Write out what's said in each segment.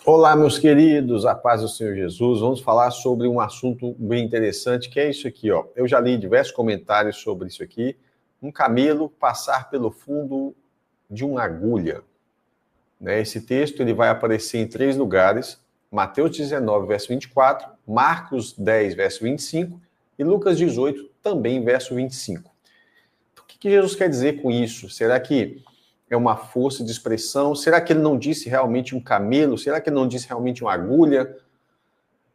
Olá, meus queridos, a paz do Senhor Jesus. Vamos falar sobre um assunto bem interessante, que é isso aqui, ó. Eu já li diversos comentários sobre isso aqui. Um camelo passar pelo fundo de uma agulha. Né? Esse texto ele vai aparecer em 3 lugares: Mateus 19, verso 24, Marcos 10, verso 25 e Lucas 18, também verso 25. O que Jesus quer dizer com isso? Será que é uma força de expressão? Será que ele não disse realmente um camelo? Será que ele não disse realmente uma agulha?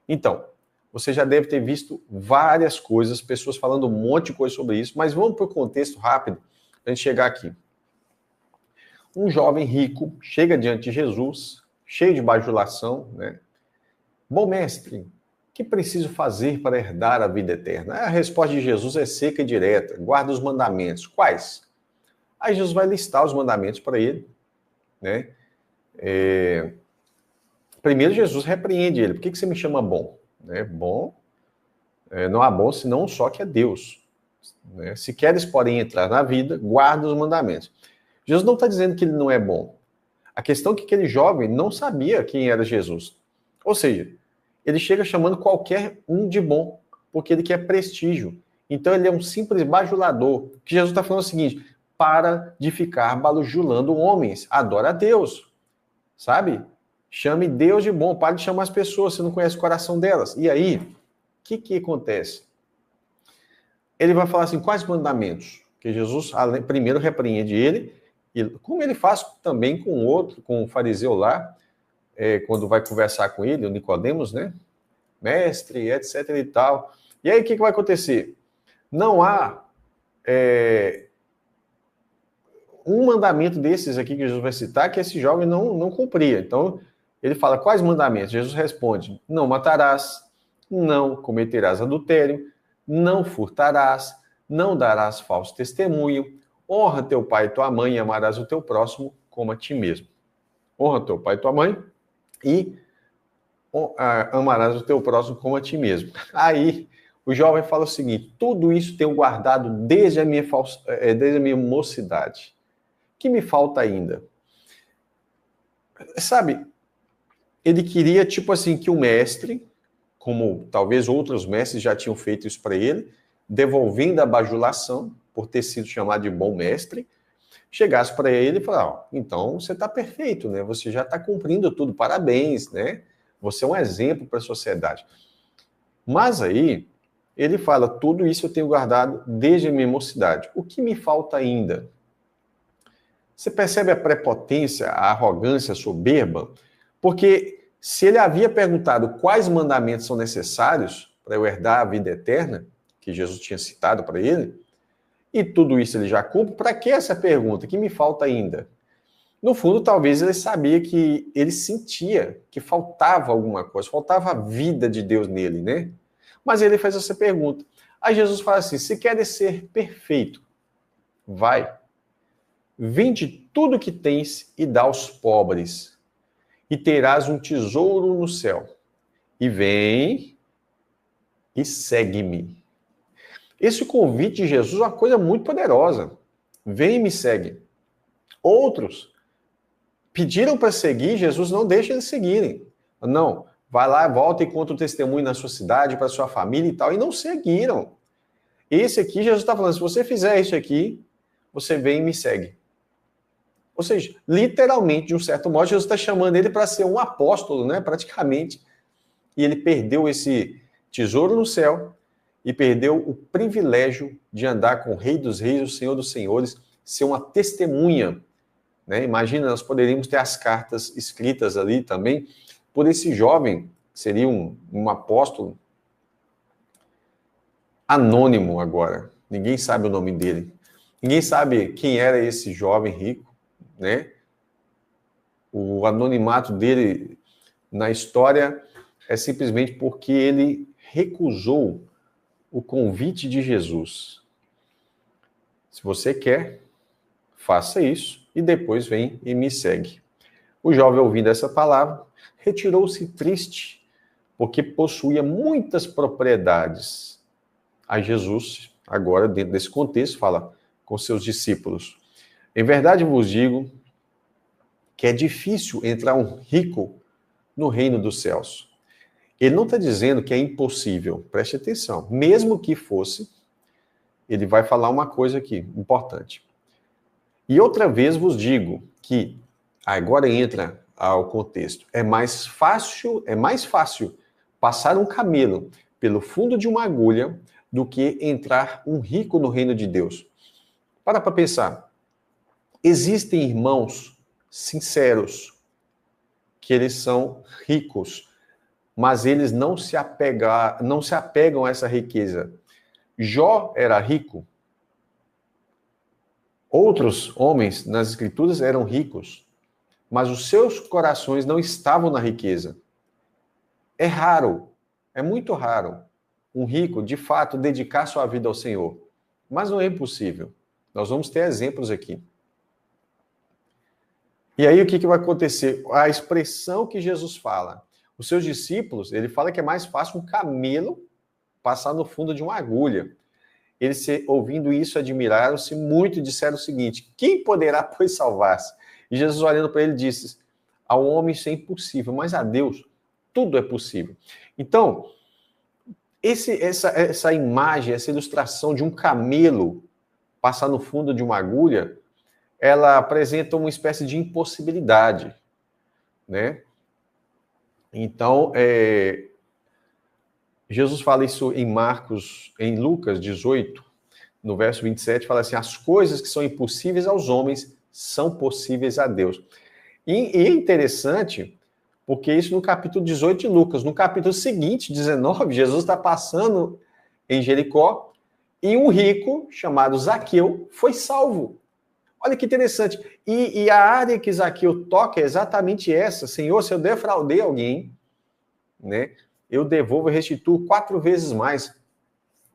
Então, você já deve ter visto várias coisas, pessoas falando um monte de coisa sobre isso, mas vamos para o contexto rápido para a gente chegar aqui. Um jovem rico chega diante de Jesus, cheio de bajulação, né? Bom mestre, o que preciso fazer para herdar a vida eterna? A resposta de Jesus é seca e direta: guarda os mandamentos. Quais? Aí Jesus vai listar os mandamentos para ele, né? Primeiro Jesus repreende ele. Por que você me chama bom? Né? Bom, não há bom senão só que é Deus. Né? Se queres, porém, entrar na vida, guarda os mandamentos. Jesus não está dizendo que ele não é bom. A questão é que aquele jovem não sabia quem era Jesus. Ou seja, ele chega chamando qualquer um de bom, porque ele quer prestígio. Então ele é um simples bajulador. O que Jesus está falando é o seguinte: para de ficar bajulando homens, adora a Deus, sabe? Chame Deus de bom, pare de chamar as pessoas, você não conhece o coração delas. E aí, o que acontece? Ele vai falar assim, quais mandamentos? Que Jesus primeiro repreende ele, e como ele faz também com outro, com o fariseu lá, quando vai conversar com ele, o Nicodemos, né? Mestre, etc e tal. E aí, o que vai acontecer? Não há um mandamento desses aqui que Jesus vai citar que esse jovem não cumpria. Então, ele fala, quais mandamentos? Jesus responde, não matarás, não cometerás adultério, não furtarás, não darás falso testemunho, honra teu pai e tua mãe e amarás o teu próximo como a ti mesmo. Honra teu pai e tua mãe e amarás o teu próximo como a ti mesmo. Aí, o jovem fala o seguinte, tudo isso tenho guardado desde a minha mocidade. O que me falta ainda? Sabe, ele queria, tipo assim, que o mestre, como talvez outros mestres já tinham feito isso para ele, devolvendo a bajulação, por ter sido chamado de bom mestre, chegasse para ele e falasse, então você está perfeito, né? Você já está cumprindo tudo, parabéns, né? Você é um exemplo para a sociedade. Mas aí, ele fala, tudo isso eu tenho guardado desde a minha mocidade. O que me falta ainda? Você percebe a prepotência, a arrogância, a soberba? Porque se ele havia perguntado quais mandamentos são necessários para eu herdar a vida eterna, que Jesus tinha citado para ele, e tudo isso ele já cumpre, para que essa pergunta? Que me falta ainda? No fundo, talvez ele sabia que ele sentia que faltava alguma coisa, faltava a vida de Deus nele, né? Mas ele faz essa pergunta. Aí Jesus fala assim, se queres ser perfeito, vai, vende tudo que tens e dá aos pobres, e terás um tesouro no céu. E vem e segue-me. Esse convite de Jesus é uma coisa muito poderosa. Vem e me segue. Outros pediram para seguir, Jesus não deixa eles seguirem. Não, vai lá, volta e conta o testemunho na sua cidade, para sua família e tal, e não seguiram. Esse aqui, Jesus está falando, se você fizer isso aqui, você vem e me segue. Ou seja, literalmente, de um certo modo, Jesus está chamando ele para ser um apóstolo, né? Praticamente. E ele perdeu esse tesouro no céu e perdeu o privilégio de andar com o Rei dos Reis, o Senhor dos Senhores, ser uma testemunha. Né? Imagina, nós poderíamos ter as cartas escritas ali também por esse jovem, que seria um apóstolo anônimo agora. Ninguém sabe o nome dele. Ninguém sabe quem era esse jovem rico. Né? O anonimato dele na história é simplesmente porque ele recusou o convite de Jesus. Se você quer, faça isso e depois vem e me segue. O jovem, ouvindo essa palavra, retirou-se triste, porque possuía muitas propriedades. Aí Jesus, agora dentro desse contexto, fala com seus discípulos, em verdade vos digo que é difícil entrar um rico no reino dos céus. Ele não está dizendo que é impossível, preste atenção. Mesmo que fosse, ele vai falar uma coisa aqui, importante. E outra vez vos digo que, agora entra ao contexto, é mais fácil passar um camelo pelo fundo de uma agulha do que entrar um rico no reino de Deus. Para pensar. Existem irmãos sinceros, que eles são ricos, mas eles não se apegam a essa riqueza. Jó era rico. Outros homens nas Escrituras eram ricos, mas os seus corações não estavam na riqueza. É raro, é muito raro, um rico, de fato, dedicar sua vida ao Senhor. Mas não é impossível. Nós vamos ter exemplos aqui. E aí o que vai acontecer? A expressão que Jesus fala. Os seus discípulos, ele fala que é mais fácil um camelo passar no fundo de uma agulha. Eles, ouvindo isso, admiraram-se muito e disseram o seguinte: quem poderá, pois, salvar-se? E Jesus, olhando para ele, disse: ao homem isso é impossível, mas a Deus tudo é possível. Então, essa imagem, essa ilustração de um camelo passar no fundo de uma agulha, ela apresenta uma espécie de impossibilidade, né? Então, Jesus fala isso em Lucas 18, no verso 27, fala assim: as coisas que são impossíveis aos homens são possíveis a Deus. E é interessante, porque isso no capítulo 18 de Lucas. No capítulo seguinte, 19, Jesus está passando em Jericó e um rico chamado Zaqueu foi salvo. Olha que interessante. E a área que Zaqueu toca é exatamente essa: Senhor, se eu defraudei alguém, né, eu devolvo e restituo 4 vezes mais.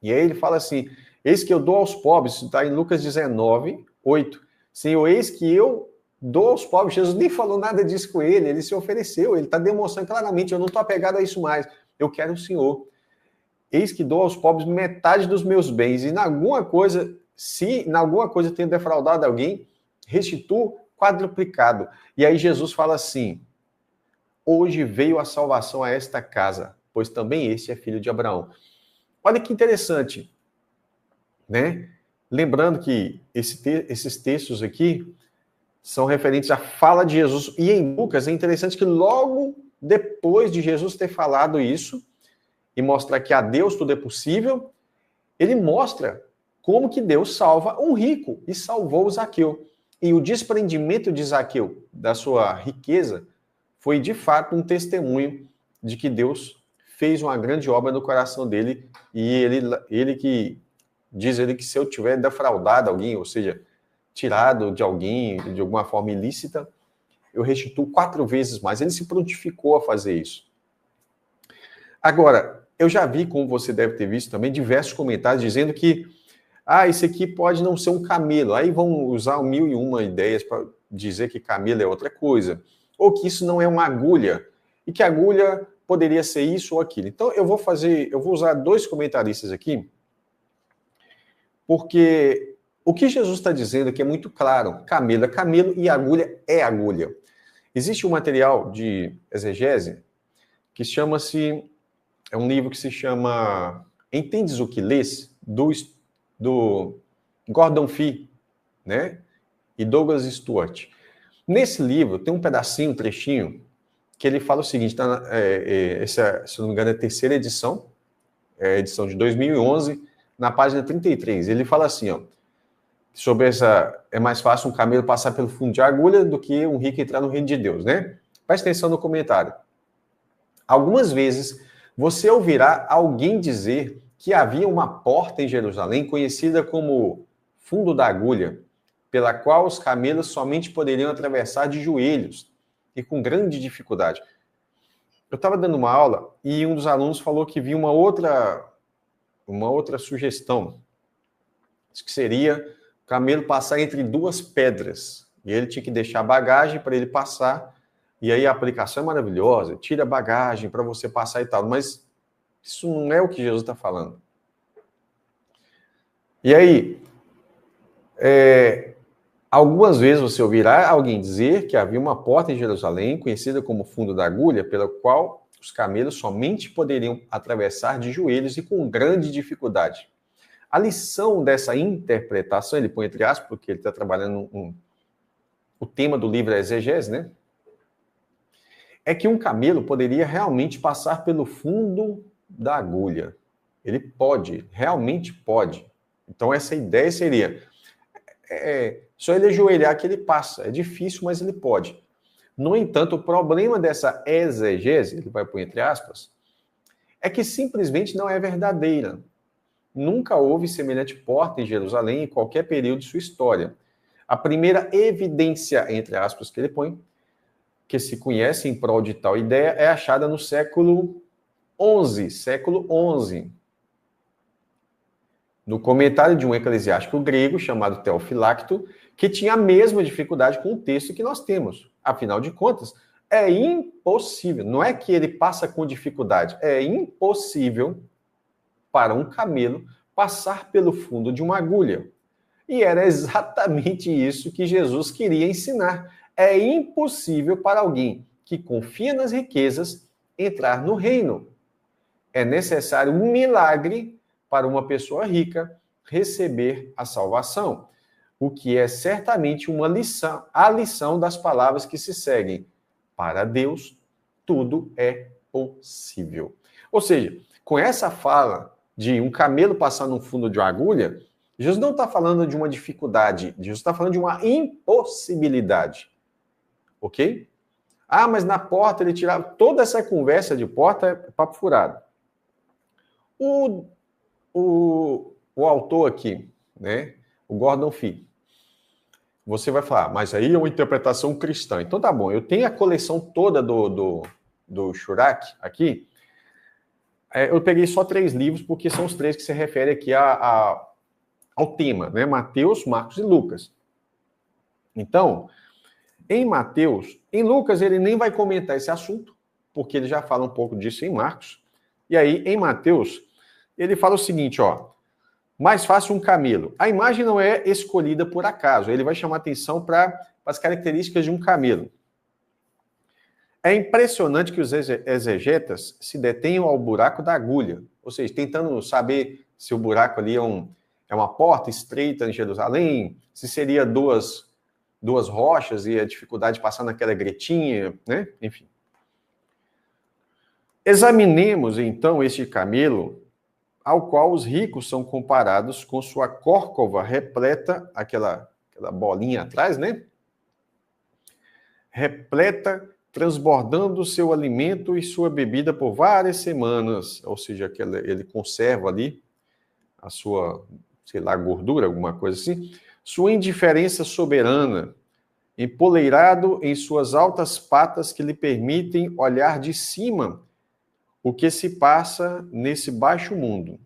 E aí ele fala assim: eis que eu dou aos pobres, isso está em Lucas 19, 8. Senhor, eis que eu dou aos pobres. Jesus nem falou nada disso com ele se ofereceu, ele está demonstrando claramente: eu não estou apegado a isso mais, eu quero o Senhor. Eis que dou aos pobres metade dos meus bens, e se em alguma coisa eu tenho defraudado alguém, restituo quadruplicado. E aí Jesus fala assim: hoje veio a salvação a esta casa, pois também este é filho de Abraão. Olha que interessante, né? Lembrando que esses textos aqui são referentes à fala de Jesus. E em Lucas é interessante que logo depois de Jesus ter falado isso e mostrar que a Deus tudo é possível, ele mostra como que Deus salva um rico, e salvou o Zaqueu. E o desprendimento de Zaqueu da sua riqueza foi, de fato, um testemunho de que Deus fez uma grande obra no coração dele, e ele que diz ele que se eu tiver defraudado alguém, ou seja, tirado de alguém de alguma forma ilícita, eu restituo 4 vezes mais. Ele se prontificou a fazer isso. Agora, eu já vi, como você deve ter visto também, diversos comentários dizendo que esse aqui pode não ser um camelo. Aí vão usar 1001 ideias para dizer que camelo é outra coisa. Ou que isso não é uma agulha. E que a agulha poderia ser isso ou aquilo. Então, eu vou usar 2 comentaristas aqui, porque o que Jesus está dizendo aqui é muito claro. Camelo é camelo e agulha é agulha. Existe um material de exegese que é um livro que se chama Entendes o que lês? Do Gordon Fee, né? E Douglas Stuart. Nesse livro tem um pedacinho, um trechinho, que ele fala o seguinte, se não me engano é a 3ª edição, é a edição de 2011, na página 33. Ele fala assim, sobre é mais fácil um camelo passar pelo fundo de agulha do que um rico entrar no reino de Deus, né? Presta atenção no comentário. Algumas vezes você ouvirá alguém dizer que havia uma porta em Jerusalém conhecida como fundo da agulha, pela qual os camelos somente poderiam atravessar de joelhos e com grande dificuldade. Eu estava dando uma aula e um dos alunos falou que viu uma outra sugestão, que seria o camelo passar entre 2 pedras, e ele tinha que deixar a bagagem para ele passar, e aí a aplicação é maravilhosa, tira a bagagem para você passar e tal, mas isso não é o que Jesus está falando. E aí, Algumas vezes você ouvirá alguém dizer que havia uma porta em Jerusalém, conhecida como Fundo da Agulha, pela qual os camelos somente poderiam atravessar de joelhos e com grande dificuldade. A lição dessa interpretação, ele põe entre aspas, porque ele está trabalhando o tema do livro é exegese, né? É que um camelo poderia realmente passar pelo fundo da agulha. Ele pode, realmente pode. Então essa ideia seria, só ele ajoelhar que ele passa. É difícil, mas ele pode. No entanto, o problema dessa exegese, ele vai pôr entre aspas, é que simplesmente não é verdadeira. Nunca houve semelhante porta em Jerusalém em qualquer período de sua história. A primeira evidência, entre aspas, que ele põe, que se conhece em prol de tal ideia, é achada no século XI, no comentário de um eclesiástico grego chamado Teofilacto, que tinha a mesma dificuldade com o texto que nós temos. Afinal de contas, é impossível, não é que ele passa com dificuldade, é impossível para um camelo passar pelo fundo de uma agulha. E era exatamente isso que Jesus queria ensinar. É impossível para alguém que confia nas riquezas entrar no reino. É necessário um milagre para uma pessoa rica receber a salvação, o que é certamente uma lição, a lição das palavras que se seguem. Para Deus, tudo é possível. Ou seja, com essa fala de um camelo passar no fundo de uma agulha, Jesus não está falando de uma dificuldade, Jesus está falando de uma impossibilidade. Ok? Ah, mas na porta ele tirava... Toda essa conversa de porta é papo furado. O autor aqui, né, o Gordon Fee, você vai falar, mas aí é uma interpretação cristã. Então tá bom, eu tenho a coleção toda do Shurak aqui. Eu peguei só 3 livros, porque são os 3 que se referem aqui ao tema, né? Mateus, Marcos e Lucas. Então, em Mateus, em Lucas ele nem vai comentar esse assunto, porque ele já fala um pouco disso em Marcos. E aí, em Mateus, ele fala o seguinte, ó, mais fácil um camelo. A imagem não é escolhida por acaso, ele vai chamar atenção para as características de um camelo. É impressionante que os exegetas se detenham ao buraco da agulha, ou seja, tentando saber se o buraco ali é uma porta estreita em Jerusalém, se seria duas rochas e a dificuldade de passar naquela gretinha, né? Enfim. Examinemos, então, este camelo, ao qual os ricos são comparados com sua córcova repleta, aquela bolinha atrás, né? Repleta, transbordando seu alimento e sua bebida por várias semanas, ou seja, ele conserva ali a sua, sei lá, gordura, alguma coisa assim, sua indiferença soberana, empoleirado em suas altas patas que lhe permitem olhar de cima o que se passa nesse baixo mundo.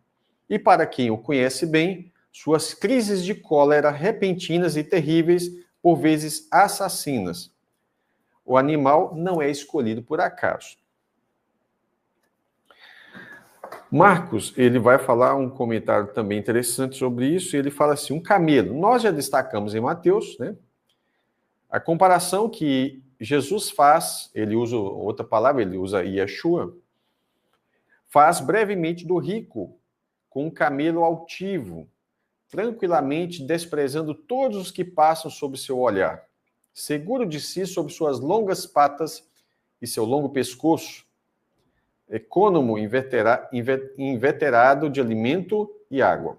E para quem o conhece bem, suas crises de cólera repentinas e terríveis, por vezes assassinas. O animal não é escolhido por acaso. Marcos, ele vai falar um comentário também interessante sobre isso, e ele fala assim, um camelo. Nós já destacamos em Mateus, né? A comparação que Jesus faz, ele usa outra palavra, ele usa Yeshua, faz brevemente do rico com um camelo altivo, tranquilamente desprezando todos os que passam sob seu olhar, seguro de si sob suas longas patas e seu longo pescoço, econômico, inveterado de alimento e água,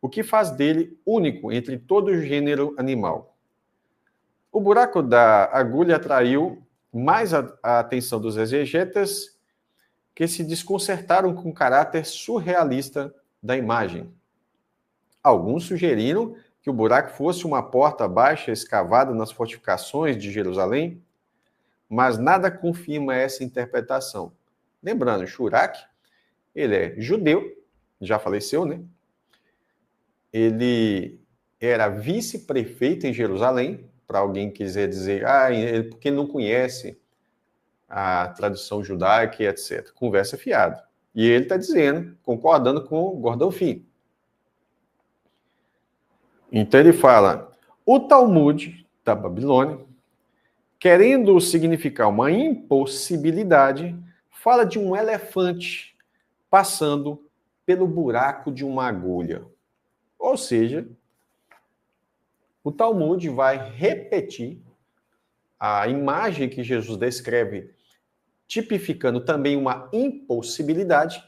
o que faz dele único entre todo o gênero animal. O buraco da agulha atraiu mais a atenção dos exegetas, que se desconcertaram com o caráter surrealista da imagem. Alguns sugeriram que o buraco fosse uma porta baixa escavada nas fortificações de Jerusalém, mas nada confirma essa interpretação. Lembrando, Shurak, ele é judeu, já faleceu, né? Ele era vice-prefeito em Jerusalém, para alguém quiser dizer, porque ele não conhece a tradição judaica e etc. Conversa fiada. E ele está dizendo, concordando com o Gordon Fee. Então ele fala, O Talmud da Babilônia, querendo significar uma impossibilidade, fala de um elefante passando pelo buraco de uma agulha. Ou seja, o Talmud vai repetir a imagem que Jesus descreve, tipificando também uma impossibilidade,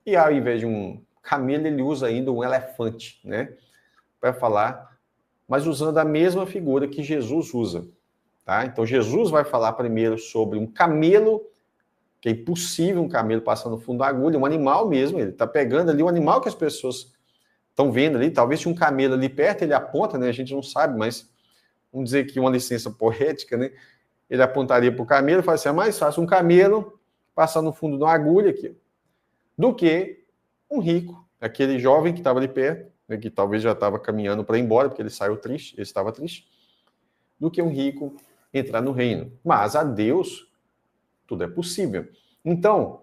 e ao invés de um camelo, ele usa ainda um elefante, né? Para falar, mas usando a mesma figura que Jesus usa. Tá? Então, Jesus vai falar primeiro sobre um camelo, que é impossível um camelo passar no fundo da agulha, um animal mesmo, ele está pegando ali um animal que as pessoas estão vendo ali, talvez tinha um camelo ali perto, ele aponta, né? A gente não sabe, mas vamos dizer que uma licença poética, né? Ele apontaria para o camelo e fala assim, é mais fácil um camelo passar no fundo de uma agulha aqui, do que um rico, aquele jovem que estava ali perto, né, que talvez já estava caminhando para ir embora, porque ele saiu triste, ele estava triste, do que um rico entrar no reino. Mas a Deus, tudo é possível. Então,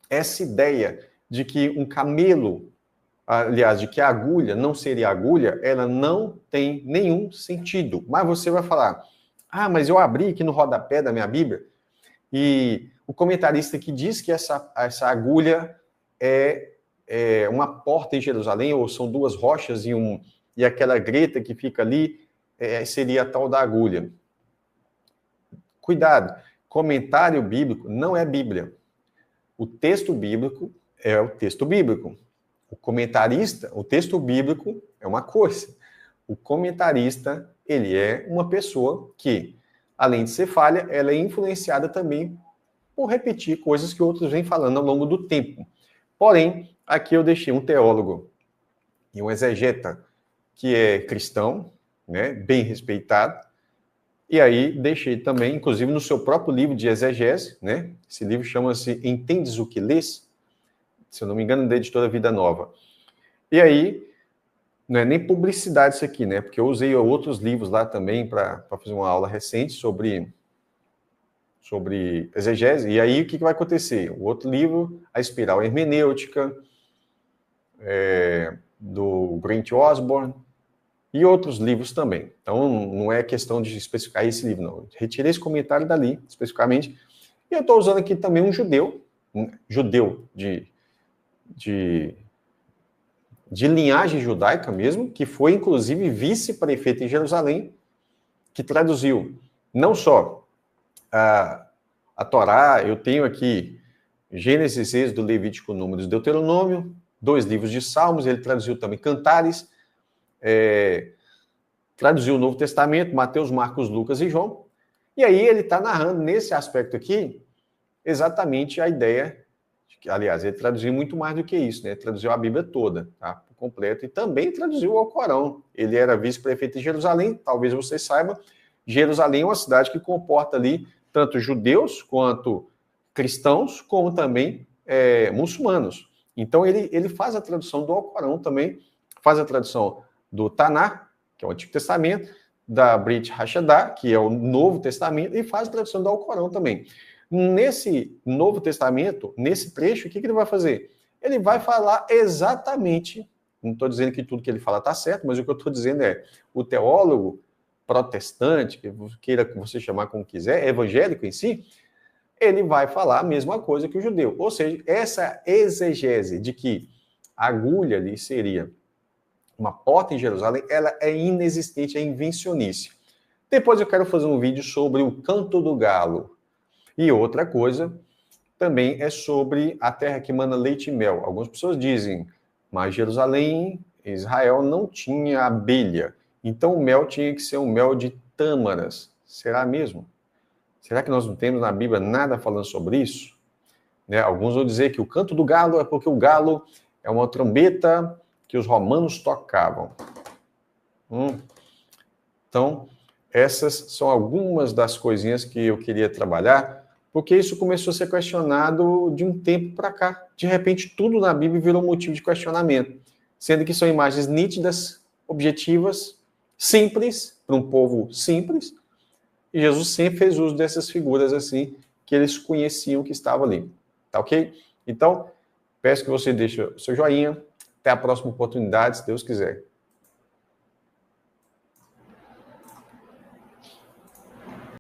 essa ideia de que um camelo, aliás, de que a agulha não seria agulha, ela não tem nenhum sentido. Mas você vai falar, mas eu abri aqui no rodapé da minha Bíblia, e o comentarista que diz que essa agulha é uma porta em Jerusalém, ou são duas rochas e aquela greta que fica ali seria a tal da agulha. Cuidado, comentário bíblico não é Bíblia. O texto bíblico é o texto bíblico. O comentarista, o texto bíblico é uma coisa. O comentarista, ele é uma pessoa que, além de ser falha, ela é influenciada também por repetir coisas que outros vêm falando ao longo do tempo. Porém, aqui eu deixei um teólogo e um exegeta que é cristão, né, bem respeitado, e aí deixei também, inclusive no seu próprio livro de exegese, né, esse livro chama-se Entendes o que Lês? Se eu não me engano, da editora Vida Nova. E aí, não é nem publicidade isso aqui, né, porque eu usei outros livros lá também para fazer uma aula recente sobre exegese, e aí o que vai acontecer? O outro livro, A Espiral Hermenêutica, do Grant Osborne, e outros livros também. Então, não é questão de especificar esse livro, não. Eu retirei esse comentário dali, especificamente, e eu estou usando aqui também um judeu de linhagem judaica mesmo, que foi, inclusive, vice-prefeito em Jerusalém, que traduziu não só a Torá, eu tenho aqui Gênesis, Êxodo, Levítico, Números, Deuteronômio, 2 livros de Salmos, ele traduziu também Cantares, traduziu o Novo Testamento, Mateus, Marcos, Lucas e João, e aí ele está narrando nesse aspecto aqui exatamente a ideia, aliás, ele traduziu muito mais do que isso, né? Ele traduziu a Bíblia toda, tá? Por completo, e também traduziu o Alcorão. Ele era vice-prefeito em Jerusalém, talvez você saiba, Jerusalém é uma cidade que comporta ali tanto judeus quanto cristãos, como também muçulmanos. Então, ele faz a tradução do Alcorão também, faz a tradução do Taná, que é o Antigo Testamento, da Brit Hashadá, que é o Novo Testamento, e faz a tradução do Alcorão também. Nesse Novo Testamento, nesse trecho, o que ele vai fazer? Ele vai falar exatamente, não estou dizendo que tudo que ele fala está certo, mas o que eu estou dizendo é, o teólogo protestante, que queira que você chamar como quiser, evangélico em si, ele vai falar a mesma coisa que o judeu. Ou seja, essa exegese de que a agulha ali seria uma porta em Jerusalém, ela é inexistente, é invencionice. Depois eu quero fazer um vídeo sobre o canto do galo. E outra coisa também é sobre a terra que mana leite e mel. Algumas pessoas dizem, mas Jerusalém, Israel não tinha abelha. Então o mel tinha que ser um mel de tâmaras. Será mesmo? Será que nós não temos na Bíblia nada falando sobre isso? Né? Alguns vão dizer que o canto do galo é porque o galo é uma trombeta que os romanos tocavam. Então, essas são algumas das coisinhas que eu queria trabalhar, porque isso começou a ser questionado de um tempo para cá. De repente, tudo na Bíblia virou motivo de questionamento, sendo que são imagens nítidas, objetivas, simples, para um povo simples, e Jesus sempre fez uso dessas figuras assim, que eles conheciam que estavam ali. Tá ok? Então, peço que você deixe o seu joinha. Até a próxima oportunidade, se Deus quiser.